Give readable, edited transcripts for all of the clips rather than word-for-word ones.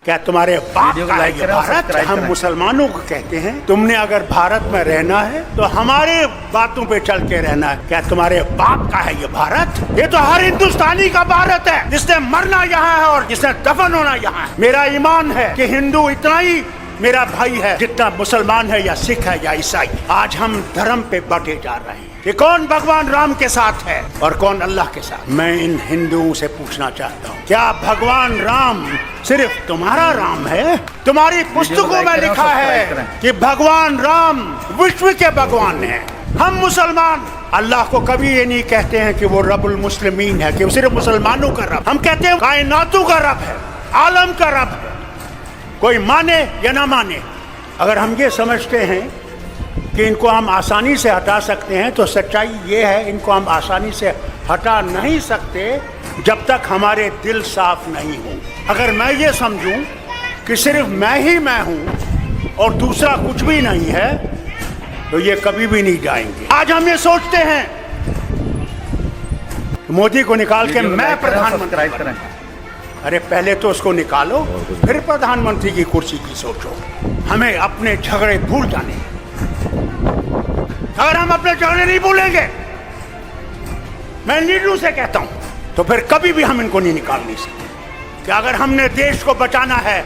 क्या तुम्हारे बाप का है ये भारत? हम मुसलमानों को कहते हैं तुमने अगर भारत में रहना है तो हमारे बातों पे चल के रहना है। क्या तुम्हारे बाप का है ये भारत? ये तो हर हिंदुस्तानी का भारत है, जिसने मरना यहाँ है और जिसने दफन होना यहाँ है। मेरा ईमान है कि हिंदू इतना ही मेरा भाई है जितना मुसलमान है या सिख है या ईसाई। आज हम धर्म पे बटे जा रहे हैं कि कौन भगवान राम के साथ है और कौन अल्लाह के साथ। मैं इन हिंदुओं से पूछना चाहता हूँ, क्या भगवान राम सिर्फ तुम्हारा राम है? तुम्हारी पुस्तकों में लिखा है कि भगवान राम विश्व के भगवान है। हम मुसलमान अल्लाह को कभी ये नहीं कहते हैं कि वो रब्बुल मुस्लिमीन है, कि वो सिर्फ मुसलमानों का रब। हम कहते हैं कायनातों का रब है, आलम का रब है। कोई माने या ना माने, अगर हम ये समझते हैं कि इनको हम आसानी से हटा सकते हैं तो सच्चाई ये है, इनको हम आसानी से हटा नहीं सकते जब तक हमारे दिल साफ नहीं हो। अगर मैं ये समझूं कि सिर्फ मैं ही मैं हूं और दूसरा कुछ भी नहीं है तो ये कभी भी नहीं जाएंगे। आज हम ये सोचते हैं मोदी को निकाल के मैं प्रधानमंत्री करें। अरे पहले तो उसको निकालो, फिर प्रधानमंत्री की कुर्सी की सोचो। हमें अपने झगड़े भूल जाने। अगर हम अपने झगड़े नहीं भूलेंगे, मैं लीडरों से कहता हूं, तो फिर कभी भी हम इनको नहीं निकाल नहीं सकते। कि अगर हमने देश को बचाना है,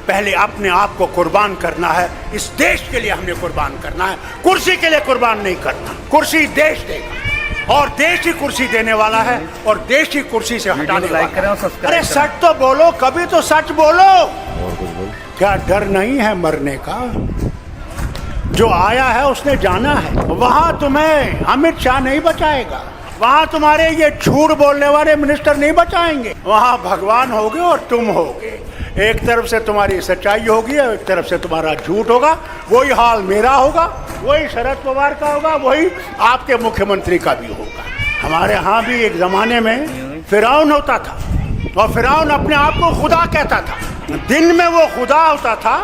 पहले अपने आप को कुर्बान करना है। इस देश के लिए हमने कुर्बान करना है, कुर्सी के लिए कुर्बान नहीं करना। कुर्सी देश देगा और देश ही कुर्सी देने वाला है और देश ही कुर्सी से हटाने वाला है। अरे सच तो बोलो, कभी तो सच बोलो। क्या डर नहीं है मरने का? जो आया है उसने जाना है। वहां तुम्हें अमित शाह नहीं बचाएगा, वहां तुम्हारे ये झूठ बोलने वाले मिनिस्टर नहीं बचाएंगे। वहां भगवान होगे और तुम होगे। एक तरफ से तुम्हारी सच्चाई होगी और एक तरफ से तुम्हारा झूठ होगा। वही हाल मेरा होगा, वही शरद पवार का होगा, वही आपके मुख्यमंत्री का भी होगा। हमारे यहाँ भी एक जमाने में फिरौन होता था और फिरौन अपने आप को खुदा कहता था। दिन में वो खुदा होता था,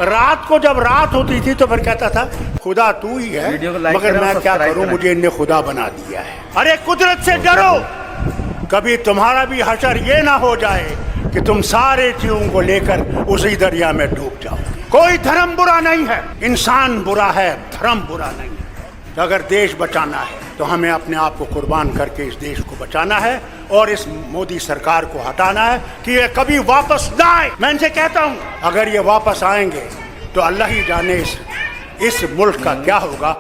रात को जब रात होती थी तो फिर कहता था खुदा तू ही है, मगर मैं क्या करूं, मुझे इनने खुदा बना दिया है। अरे कुदरत से डरो, कभी तुम्हारा भी हशर ये ना हो जाए कि तुम सारे चीजों को लेकर उसी दरिया में डूब जाओ। कोई धर्म बुरा नहीं है, इंसान बुरा है, धर्म बुरा नहीं है। तो अगर देश बचाना है तो हमें अपने आप को कुर्बान करके इस देश को बचाना है और इस मोदी सरकार को हटाना है कि ये कभी वापस ना आए। मैं इनसे कहता हूँ, अगर ये वापस आएंगे तो अल्लाह ही जाने इस मुल्क का क्या होगा।